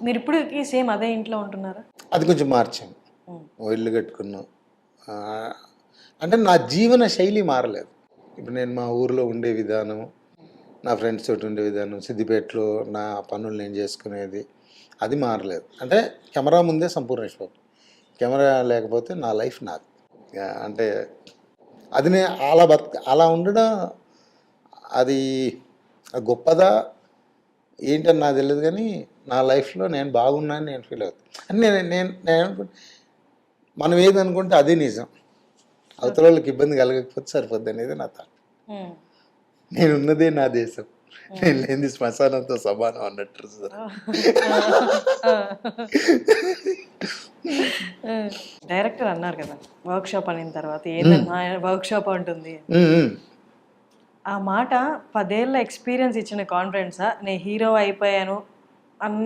మీరు ఇప్పటికి సేమ్ అదే ఇంట్లో ఉంటున్నారా? అది కొంచెం మార్చాను. ఓ ఇల్లు కట్టుకున్నాం. అంటే నా జీవన శైలి మారలేదు. ఇప్పుడు నేను మా ఊర్లో ఉండే విధానం, నా ఫ్రెండ్స్ తోటి ఉండే విధానం, సిద్దిపేటలో నా పనులు నేను చేసుకునేది అది మారలేదు. అంటే కెమెరా ముందే సంపూర్ణ నిష్పత్తి. కెమెరా లేకపోతే నా లైఫ్ నాది. అంటే అది అలా ఉండడం అది గొప్పదా ఏంటని నాకు తెలియదు, కానీ నా లైఫ్లో నేను బాగున్నాను నేను ఫీల్ అవుతాను. అంటే నేను అనుకుంటే మనం ఏది అనుకుంటే అదే నిజం. అవతల వాళ్ళకి ఇబ్బంది కలగకపోతే సరిపోద్ది అనేది నా థాట్. నేనున్నదే నా దేశం, నేను లేనిది శ్మశానంతో సమానం అన్నట్టు సార్. డైరెక్టర్ అన్నారు కదా, వర్క్ షాప్ అయిన తర్వాత ఏంటన్నా వర్క్ షాప్ ఉంటుంది. ఆ మాట 10 ఏళ్ళ ఎక్స్పీరియన్స్ ఇచ్చిన కాన్ఫిడెన్సా నేను హీరో అయిపోయాను అన్న